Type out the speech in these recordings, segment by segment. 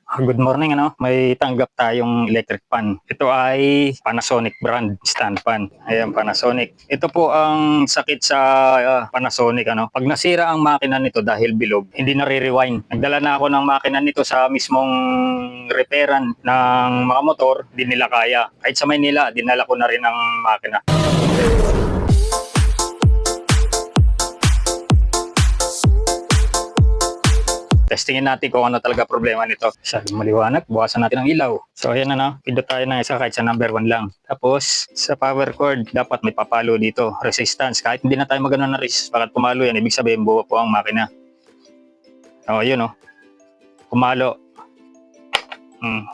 Good morning, may tanggap tayong electric fan. Ito ay Panasonic brand stand fan. Ayan, Panasonic. Ito po ang sakit sa Panasonic, Pag nasira ang makina nito dahil bilog, hindi na re-rewind. Nagdala na ako ng makina nito sa mismong repairan ng mga motor, di nila kaya. Kahit sa Maynila, dinala ko na rin ang makina. Testingin natin kung ano talaga problema nito. Masyadong maliwanag, bukasan natin ang ilaw. So ayan pindot tayo ng isa kahit sa number 1 lang. Tapos sa power cord, dapat may papalo dito. Resistance, kahit hindi na tayo magano na resist, bakit pumalo yan, ibig sabihin buo po ang makina. O yun pumalo.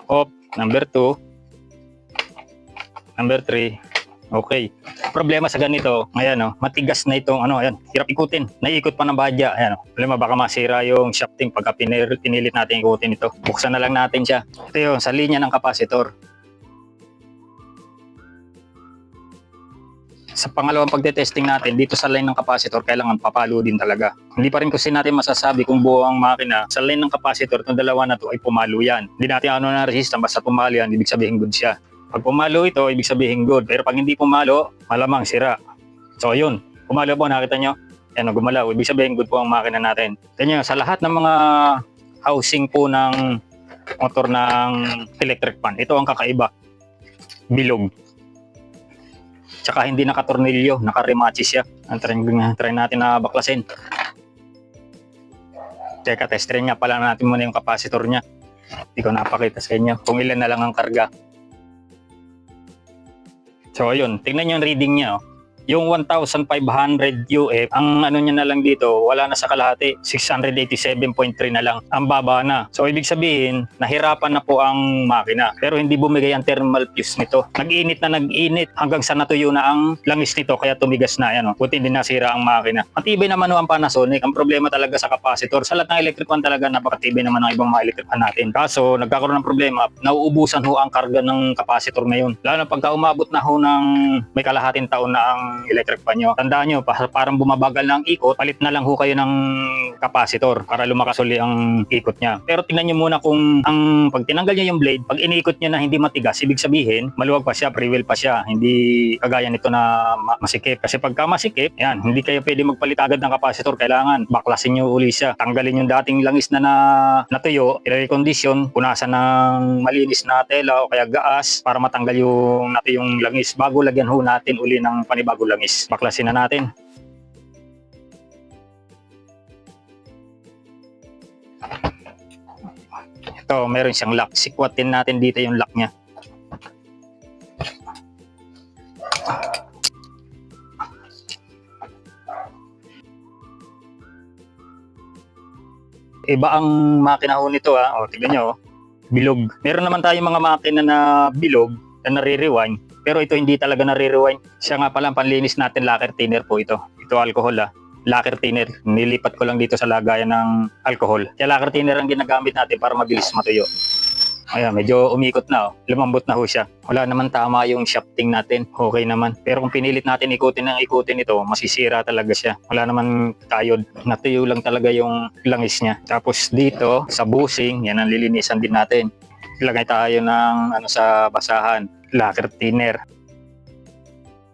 Off, number 2. Number 3. Okay. Problema sa ganito, ayan matigas na itong ayan, hirap ikutin. Naiikot pa ng badya, ayan problema baka masira yung shafting pagka pinilit natin ikutin ito. Buksan na lang natin siya. Ito yung sa linya ng kapasitor. Sa pangalawang pagte-testing natin, dito sa line ng kapasitor, kailangan papalo din talaga. Hindi pa rin kasi natin masasabi kung buo ang makina. Sa line ng kapasitor, itong dalawa na to ay pumalo yan. Hindi natin na resistance, basta pumalo yan, ibig sabihin good siya. Pag pumalo ito, ibig sabihin good. Pero pag hindi pumalo, malamang sira. So yun, pumalo po, nakita nyo? Yan, gumalaw. Ibig sabihin good po ang makina natin. Ganyan, sa lahat ng mga housing po ng motor ng electric fan, ito ang kakaiba. Bilog. Tsaka hindi nakatornilyo, naka-remachi siya. Try natin na baklasin. Teka, test rin nga pala natin muna yung kapasitor niya. Hindi ko napakita sa inyo kung ilan na lang ang karga. So ayun, tingnan nyo yung reading niya. Yung 1,500 UF, ang niya na lang dito, wala na sa kalahati, 687.3 na lang, ang baba na. So ibig sabihin, nahirapan na po ang makina. Pero hindi bumigay ang thermal fuse nito. Nag-init hanggang sa natuyo na ang langis nito, kaya tumigas na. Buti hindi nasira ang makina. Matibay naman ang Panasonic. Ang problema talaga sa kapasitor. Sa lahat ng electric fan talaga, napakatibay naman ang ibang mga electric fan natin. Kaso, nagkakaroon ng problema, nauubusan ang karga ng kapasitor ngayon. Lalo na pagka umabot na ng may kalahating taon na ang electric fan nyo. Tandaan nyo, parang bumabagal na ang ikot, palit na lang kayo ng kapasitor para lumakas uli ang ikot niya. Pero tingnan nyo muna kung pag tinanggal nyo yung blade, pag iniikot nyo na hindi matigas, ibig sabihin, maluwag pa siya, freewheel pa siya, hindi kagaya nito na masikip. Kasi pagka masikip, yan, hindi kayo pwede magpalit agad ng kapasitor, kailangan baklasin nyo uli siya. Tanggalin yung dating langis na natuyo, i-recondition, punasan ng malinis na tela o kaya gaas para matanggal yung natuyong langis bago lagyan natin uli ng panibagong langis. Baklasin na natin. Ito, meron siyang lock. Sikwatin natin dito yung lock niya. Iba ang makina nito tignan nyo bilog. Meron naman tayong mga makina na bilog na nare-rewind, pero ito hindi talaga nare-rewind. Siya nga pala ang panlinis natin, lacquer thinner po ito. Ito alcohol lacquer thinner. Nilipat ko lang dito sa lagayan ng alcohol. Kaya lacquer thinner ang ginagamit natin para mabilis matuyo. Ayan, medyo umikot na lumambot na siya. Wala naman tama yung shafting natin, okay naman. Pero kung pinilit natin ikutin ito, masisira talaga siya. Wala naman tayod, natuyo lang talaga yung langis niya. Tapos dito sa bushing, yan ang lilinisan din natin. Ilagay tayo ng sa basahan, lacquer thinner.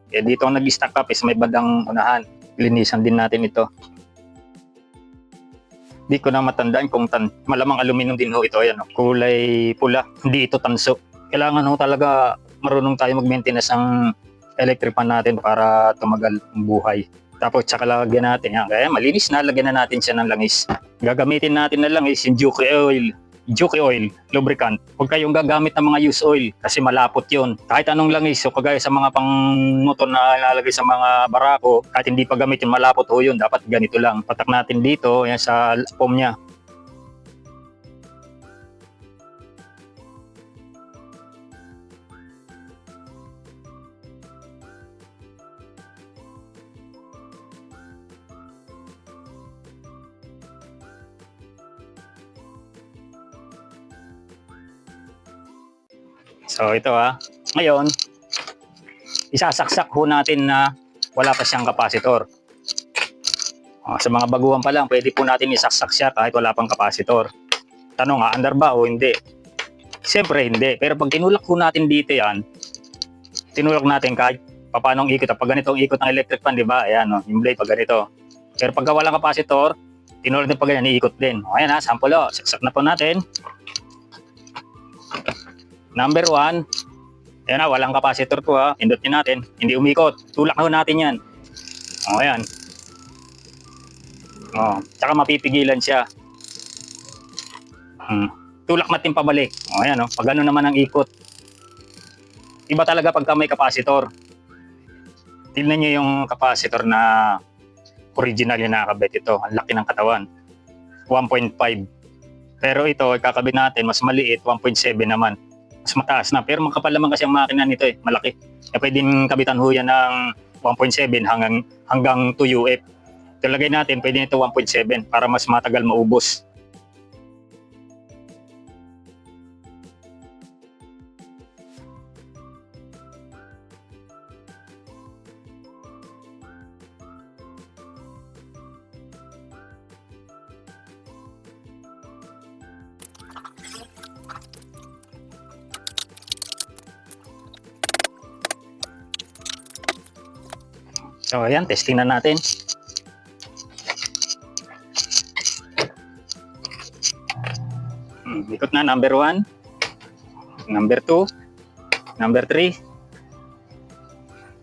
Dito ang nag-stack up is may bandang unahan. Linisan din natin ito. Di ko na matandaan kung malamang aluminum din ito. Ayan, kulay pula. Hindi ito tanso. Kailangan talaga marunong tayo mag-maintenance ang electric fan natin para tumagal ang buhay. Tapos tsaka lagyan natin. Kaya malinis na, lagyan na natin siya ng langis. Gagamitin natin na langis yung Juki oil, lubricant. Huwag kayong gagamit ng mga used oil kasi malapot yon. Kahit anong langis, kagaya sa mga pang motor na ilalagay sa mga barako, kahit hindi pa gamit yun, malapot yun. Dapat ganito lang. Patak natin dito, yan sa foam niya. So ito ngayon, isasaksak natin na wala pa siyang kapasitor. Sa mga baguhan pa lang, pwede po natin isaksak siya kahit wala pang kapasitor. Tanong nga, andar ba o hindi? Siyempre hindi. Pero pag tinulak po natin dito yan, tinulak natin kahit paano ang ikot. Pag ganito ang ikot ng electric fan, di ba? Ayan, no? Yung blade pag ganito. Pero pag walang capacitor, tinulak din pag ganyan, iikot din. O, ayan ha, sample o. Saksak na po natin. Number 1. Ayan na, walang capacitor po ha. Pindot nyo natin. Hindi umikot. Tulak na natin yan. O, ayan. O, tsaka mapipigilan siya. Tulak natin pabalik. O, ayan o. Pag gano'n naman ang ikot. Iba talaga pagka may capacitor. Tignan nyo yung capacitor na original yung nakakabit ito. Ang laki ng katawan. 1.5. Pero ito, ikakabit natin, mas maliit, 1.7 naman. Mas mataas na. Pero makapal naman kasi ang makina nito eh. Malaki. Kaya pwedeng kabitan ho yan ng 1.7 hanggang 2 UF. Talagay natin, pwede nito 1.7 para mas matagal maubos. So ayan, testing na natin. Ikot na, number 1, number 2, number 3.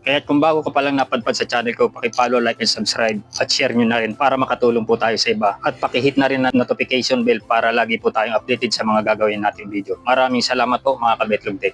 Kaya kung bago ka palang napadpad sa channel ko, paki-follow, like, and subscribe at share nyo na rin para makatulong po tayo sa iba. At paki-hit na rin ang notification bell para lagi po tayong updated sa mga gagawin nating video. Maraming salamat po mga Kabetlog Tech.